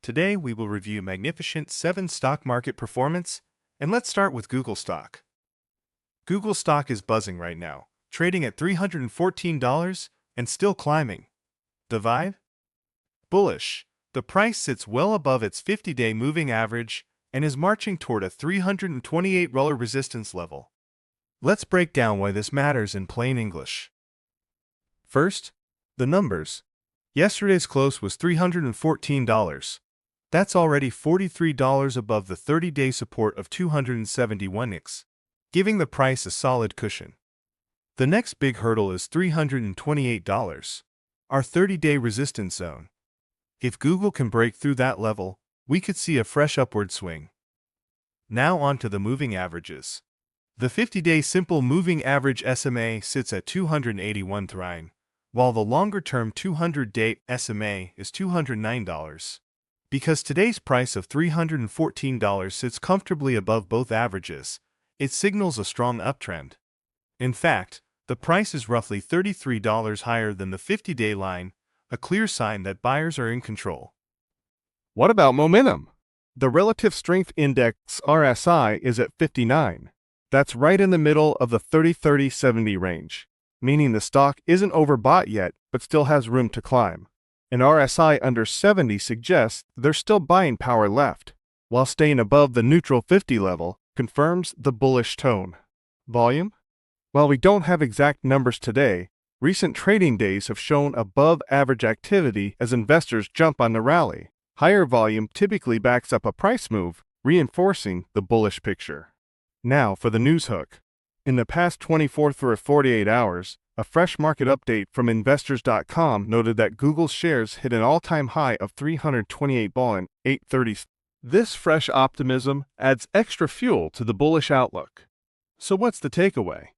Today we will review Magnificent Seven stock market performance, and let's start with Google stock. Google stock is buzzing right now, trading at $314 and still climbing. The vibe? Bullish. The price sits well above its 50-day moving average and is marching toward a $328 resistance level. Let's break down why this matters in plain English. First, the numbers. Yesterday's close was $314. That's already $43 above the 30-day support of 271 nicks, giving the price a solid cushion. The next big hurdle is $328, our 30-day resistance zone. If Google can break through that level, we could see a fresh upward swing. Now on to the moving averages. The 50-day simple moving average SMA sits at 281 trine, while the longer-term 200-day SMA is $209. Because today's price of $314 sits comfortably above both averages, it signals a strong uptrend. In fact, the price is roughly $33 higher than the 50-day line, a clear sign that buyers are in control. What about momentum? The Relative Strength Index RSI is at 59. That's right in the middle of the 30-30-70 range, meaning the stock isn't overbought yet but still has room to climb. An RSI under 70 suggests there's still buying power left, while staying above the neutral 50 level confirms the bullish tone. Volume? While we don't have exact numbers today, recent trading days have shown above-average activity as investors jump on the rally. Higher volume typically backs up a price move, reinforcing the bullish picture. Now for the news hook. In the past 24 through 48 hours, a fresh market update from Investors.com noted that Google's shares hit an all-time high of $328.830. This fresh optimism adds extra fuel to the bullish outlook. So what's the takeaway?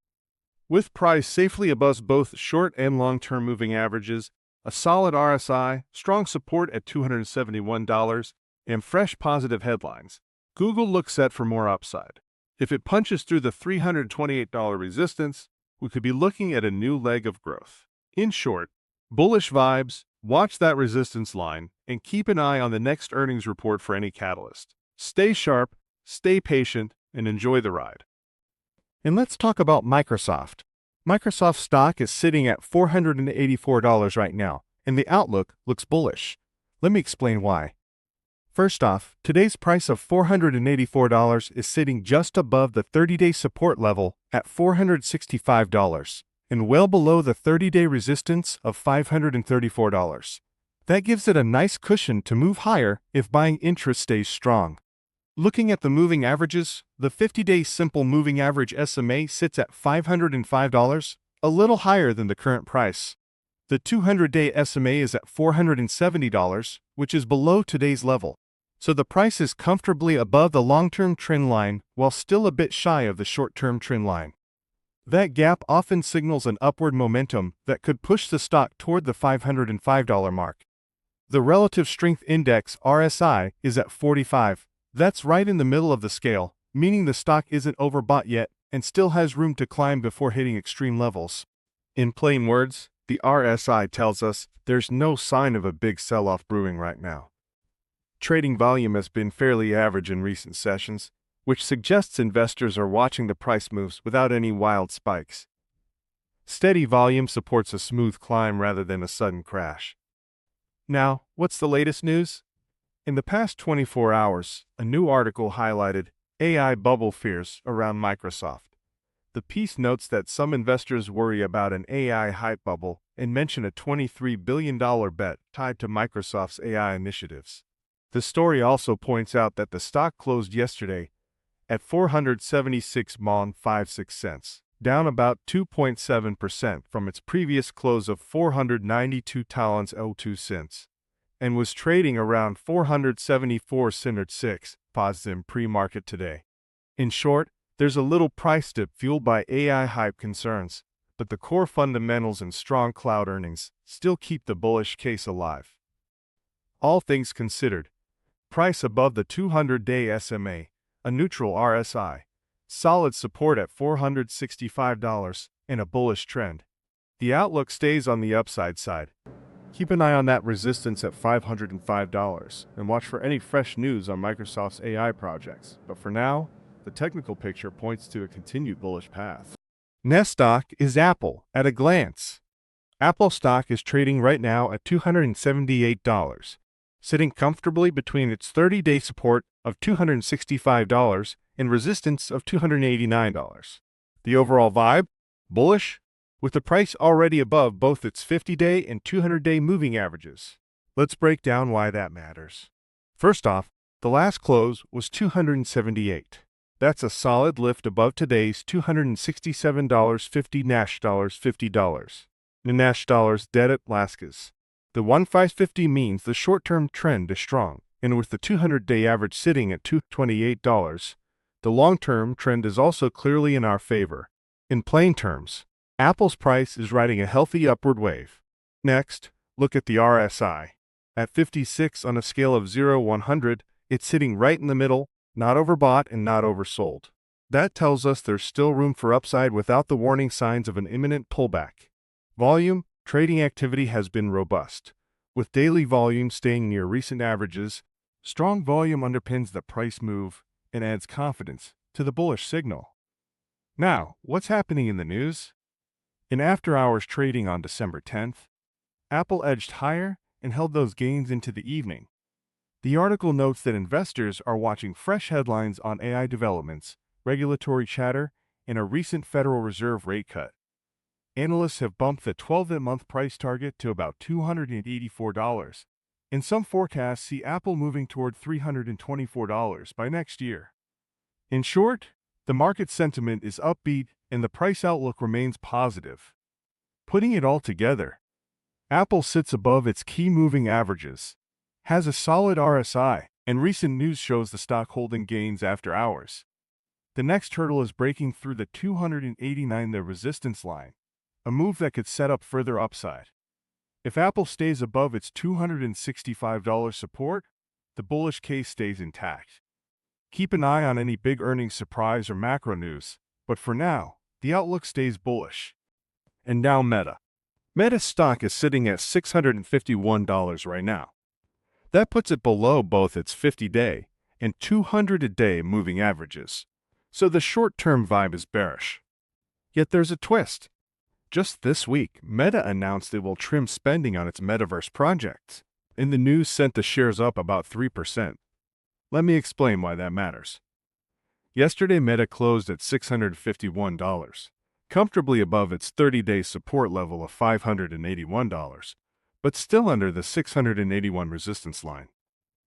With price safely above both short and long-term moving averages, a solid RSI, strong support at $271, and fresh positive headlines, Google looks set for more upside. If it punches through the $328 resistance, we could be looking at a new leg of growth. In short, bullish vibes, watch that resistance line, and keep an eye on the next earnings report for any catalyst. Stay sharp, stay patient, and enjoy the ride. And let's talk about Microsoft. Microsoft stock is sitting at $484 right now, and the outlook looks bullish. Let me explain why. First off, today's price of $484 is sitting just above the 30-day support level at $465 and well below the 30-day resistance of $534. That gives it a nice cushion to move higher if buying interest stays strong. Looking at the moving averages, the 50-day simple moving average SMA sits at $505, a little higher than the current price. The 200-day SMA is at $470, which is below today's level. So the price is comfortably above the long-term trend line while still a bit shy of the short-term trend line. That gap often signals an upward momentum that could push the stock toward the $505 mark. The Relative Strength Index RSI is at 45. That's right in the middle of the scale, meaning the stock isn't overbought yet and still has room to climb before hitting extreme levels. In plain words, the RSI tells us there's no sign of a big sell-off brewing right now. Trading volume has been fairly average in recent sessions, which suggests investors are watching the price moves without any wild spikes. Steady volume supports a smooth climb rather than a sudden crash. Now, what's the latest news? In the past 24 hours, a new article highlighted AI bubble fears around Microsoft. The piece notes that some investors worry about an AI hype bubble and mention a $23 billion bet tied to Microsoft's AI initiatives. The story also points out that the stock closed yesterday at 476.56 cents, down about 2.7% from its previous close of 492.02 cents, and was trading around 474.6 positive pre-market today. In short, there's a little price dip fueled by AI hype concerns, but the core fundamentals and strong cloud earnings still keep the bullish case alive. All things considered, price above the 200-day SMA, a neutral RSI, solid support at $465, and a bullish trend. The outlook stays on the upside side. Keep an eye on that resistance at $505 and watch for any fresh news on Microsoft's AI projects. But for now, the technical picture points to a continued bullish path. Next stock is Apple at a glance. Apple stock is trading right now at $278, sitting comfortably between its 30-day support of $265 and resistance of $289. The overall vibe? Bullish, with the price already above both its 50-day and 200-day moving averages. Let's break down why that matters. First off, the last close was $278. That's a solid lift above today's $267.50 Nash dollars $50. The Nash dollars dead at Laskas. The 1550 means the short-term trend is strong, and with the 200-day average sitting at $228, the long-term trend is also clearly in our favor. In plain terms, Apple's price is riding a healthy upward wave. Next, look at the RSI. At 56 on a scale of 0-100, it's sitting right in the middle, not overbought and not oversold. That tells us there's still room for upside without the warning signs of an imminent pullback. Trading activity has been robust, with daily volume staying near recent averages. Strong volume underpins the price move and adds confidence to the bullish signal. Now, what's happening in the news? In after-hours trading on December 10th, Apple edged higher and held those gains into the evening. The article notes that investors are watching fresh headlines on AI developments, regulatory chatter, and a recent Federal Reserve rate cut. Analysts have bumped the 12-month price target to about $284, and some forecasts see Apple moving toward $324 by next year. In short, the market sentiment is upbeat and the price outlook remains positive. Putting it all together, Apple sits above its key moving averages, has a solid RSI, and recent news shows the stock holding gains after hours. The next hurdle is breaking through the 289 resistance line, a move that could set up further upside. If Apple stays above its $265 support, the bullish case stays intact. Keep an eye on any big earnings surprise or macro news, but for now, the outlook stays bullish. And now Meta. Meta's stock is sitting at $651 right now. That puts it below both its 50-day and 200-day moving averages, so the short-term vibe is bearish. Yet there's a twist. Just this week, Meta announced it will trim spending on its metaverse projects, and the news sent the shares up about 3%. Let me explain why that matters. Yesterday, Meta closed at $651, comfortably above its 30-day support level of $581, but still under the 681 resistance line.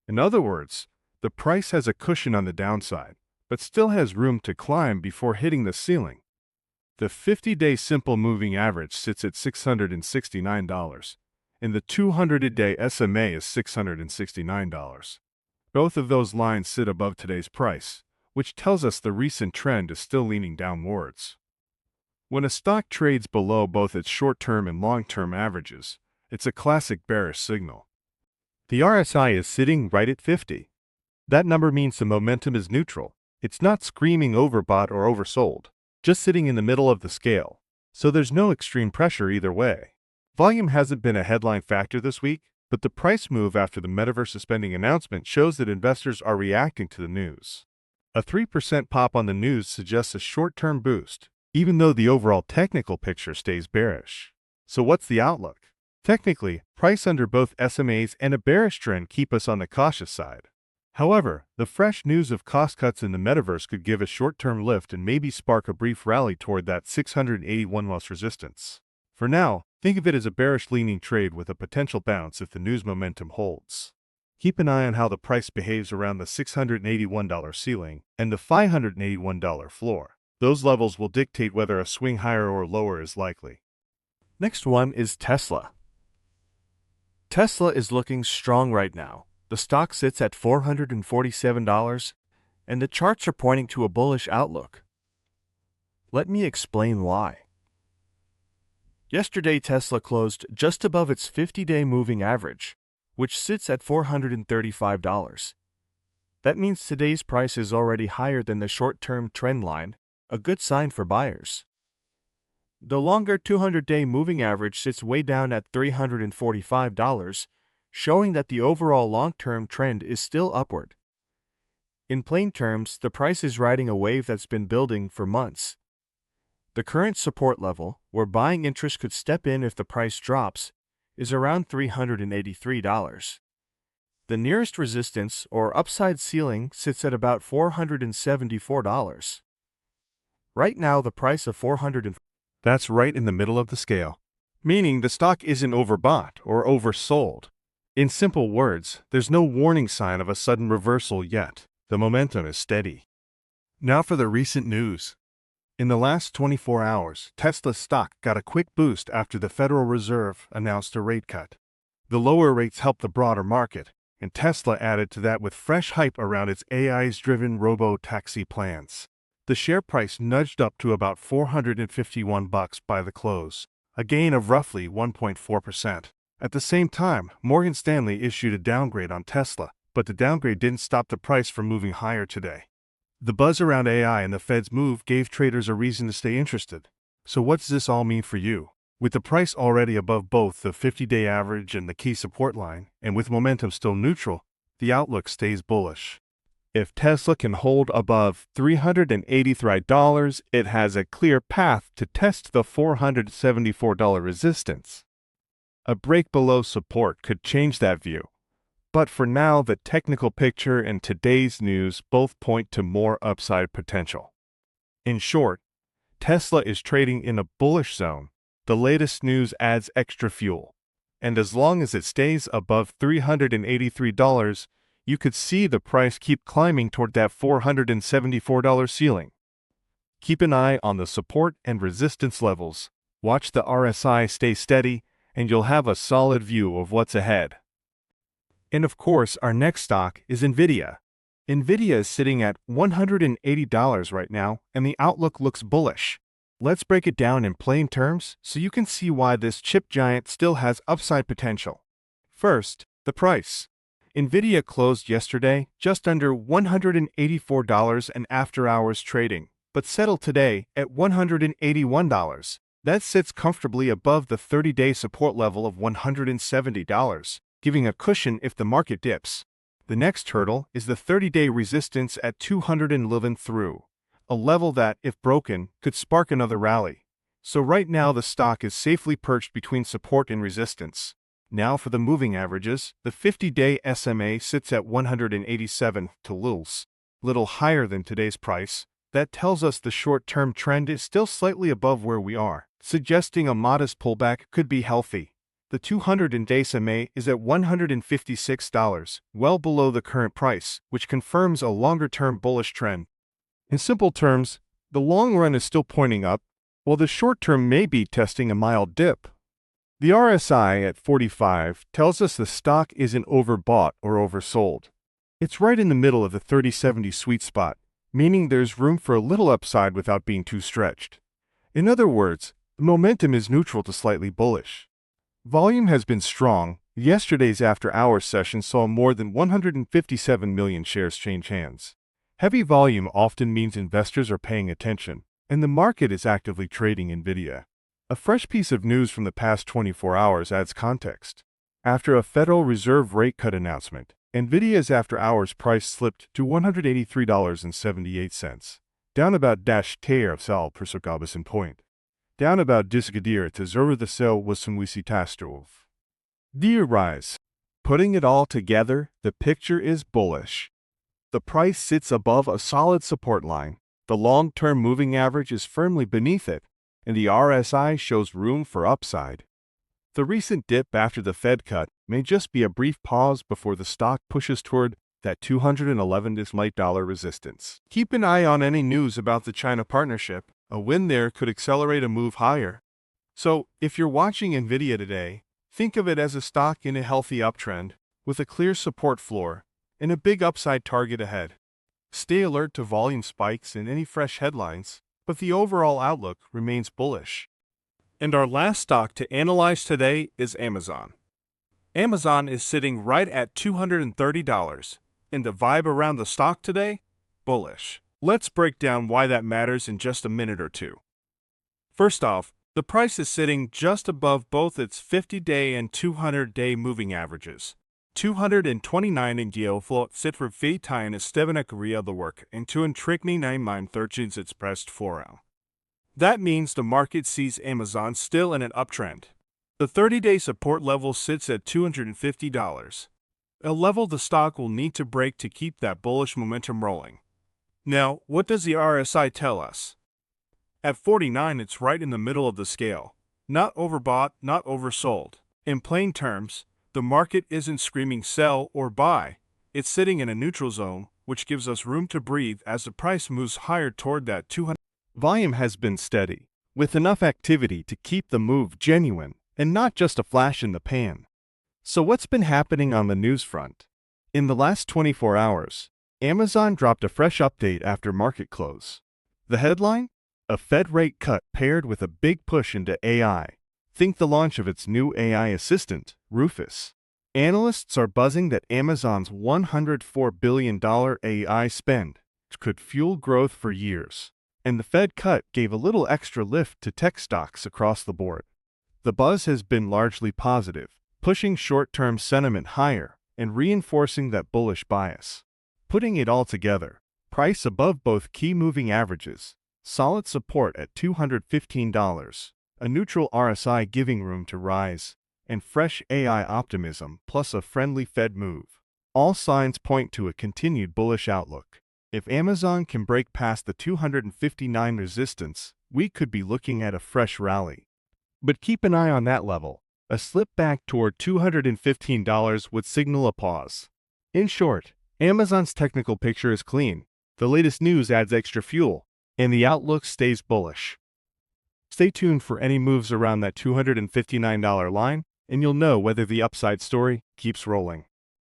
In other words, the price has a cushion on the downside, but still has room to climb before hitting the ceiling. The 50-day simple moving average sits at $669, and the 200-day SMA is $669. Both of those lines sit above today's price, which tells us the recent trend is still leaning downwards. When a stock trades below both its short-term and long-term averages, it's a classic bearish signal. The RSI is sitting right at 50. That number means the momentum is neutral. It's not screaming overbought or oversold, just sitting in the middle of the scale, so there's no extreme pressure either way. Volume hasn't been a headline factor this week, but the price move after the metaverse suspending announcement shows that investors are reacting to the news. A 3% pop on the news suggests a short-term boost, even though the overall technical picture stays bearish. So what's the outlook? Technically, price under both SMAs and a bearish trend keep us on the cautious side. However, the fresh news of cost cuts in the metaverse could give a short-term lift and maybe spark a brief rally toward that 681 loss resistance. For now, think of it as a bearish-leaning trade with a potential bounce if the news momentum holds. Keep an eye on how the price behaves around the $681 ceiling and the $581 floor. Those levels will dictate whether a swing higher or lower is likely. Next one is Tesla. Tesla is looking strong right now. The stock sits at $447, and the charts are pointing to a bullish outlook. Let me explain why. Yesterday, Tesla closed just above its 50-day moving average, which sits at $435. That means today's price is already higher than the short-term trend line, a good sign for buyers. The longer 200-day moving average sits way down at $345, showing that the overall long-term trend is still upward. In plain terms, the price is riding a wave that's been building for months. The current support level, where buying interest could step in if the price drops, is around $383. The nearest resistance, or upside ceiling, sits at about $474. Right now, the price of That's right in the middle of the scale, meaning the stock isn't overbought or oversold. In simple words, there's no warning sign of a sudden reversal yet. The momentum is steady. Now for the recent news. In the last 24 hours, Tesla's stock got a quick boost after the Federal Reserve announced a rate cut. The lower rates helped the broader market, and Tesla added to that with fresh hype around its AI-driven robo-taxi plans. The share price nudged up to about $451 by the close, a gain of roughly 1.4%. At the same time, Morgan Stanley issued a downgrade on Tesla, but the downgrade didn't stop the price from moving higher today. The buzz around AI and the Fed's move gave traders a reason to stay interested. So what does this all mean for you? With the price already above both the 50-day average and the key support line, and with momentum still neutral, the outlook stays bullish. If Tesla can hold above $383, it has a clear path to test the $474 resistance. A break below support could change that view. But for now, the technical picture and today's news both point to more upside potential. In short, Tesla is trading in a bullish zone. The latest news adds extra fuel. And as long as it stays above $383, you could see the price keep climbing toward that $474 ceiling. Keep an eye on the support and resistance levels. Watch the RSI stay steady, and you'll have a solid view of what's ahead. And of course, our next stock is NVIDIA. NVIDIA is sitting at $180 right now, and the outlook looks bullish. Let's break it down in plain terms so you can see why this chip giant still has upside potential. First, the price. NVIDIA closed yesterday just under $184 in after-hours trading, but settled today at $181. That sits comfortably above the 30-day support level of $170, giving a cushion if the market dips. The next hurdle is the 30-day resistance at $211 through, a level that, if broken, could spark another rally. So right now the stock is safely perched between support and resistance. Now for the moving averages, the 50-day SMA sits at 187 little higher than today's price. That tells us the short-term trend is still slightly above where we are, suggesting a modest pullback could be healthy. The 200-day SMA is at $156, well below the current price, which confirms a longer-term bullish trend. In simple terms, the long run is still pointing up, while the short term may be testing a mild dip. The RSI at 45 tells us the stock isn't overbought or oversold. It's right in the middle of the 30-70 sweet spot, meaning there's room for a little upside without being too stretched. In other words, the momentum is neutral to slightly bullish. Volume has been strong. Yesterday's after-hours session saw more than 157 million shares change hands. Heavy volume often means investors are paying attention, and the market is actively trading NVIDIA. A fresh piece of news from the past 24 hours adds context. After a Federal Reserve rate cut announcement, NVIDIA's after-hours price slipped to $183.78, down about -10% point. Down about -10 the sell was some we see tastov. Dear rise. Putting it all together, the picture is bullish. The price sits above a solid support line, the long-term moving average is firmly beneath it, and the RSI shows room for upside. The recent dip after the Fed cut may just be a brief pause before the stock pushes toward that $211 resistance. Keep an eye on any news about the China partnership. A win there could accelerate a move higher. So, if you're watching NVIDIA today, think of it as a stock in a healthy uptrend, with a clear support floor, and a big upside target ahead. Stay alert to volume spikes and any fresh headlines, but the overall outlook remains bullish. And our last stock to analyze today is Amazon. Amazon is sitting right at $230, and the vibe around the stock today? Bullish. Let's break down why that matters in just a minute or two. First off, The price is sitting just above both its 50-day and 200-day moving averages. 229 in geoflot sitter feetaien estevenek work and 239 thirtins its pressed forum. That means the market sees Amazon still in an uptrend. The 30-day support level sits at $250, a level the stock will need to break to keep that bullish momentum rolling. Now, what does the RSI tell us? At 49, it's right in the middle of the scale. Not overbought, not oversold. In plain terms, the market isn't screaming sell or buy. It's sitting in a neutral zone, which gives us room to breathe as the price moves higher toward that 200. Volume has been steady, with enough activity to keep the move genuine and not just a flash in the pan. So what's been happening on the news front? In the last 24 hours, Amazon dropped a fresh update after market close. The headline? A Fed rate cut paired with a big push into AI. Think the launch of its new AI assistant, Rufus. Analysts are buzzing that Amazon's $104 billion AI spend could fuel growth for years, and the Fed cut gave a little extra lift to tech stocks across the board. The buzz has been largely positive, pushing short-term sentiment higher and reinforcing that bullish bias. Putting it all together, price above both key moving averages, solid support at $215, a neutral RSI giving room to rise, and fresh AI optimism plus a friendly Fed move. All signs point to a continued bullish outlook. If Amazon can break past the 259 resistance, we could be looking at a fresh rally. But keep an eye on that level. A slip back toward $215 would signal a pause. In short, Amazon's technical picture is clean, the latest news adds extra fuel, and the outlook stays bullish. Stay tuned for any moves around that $259 line, and you'll know whether the upside story keeps rolling.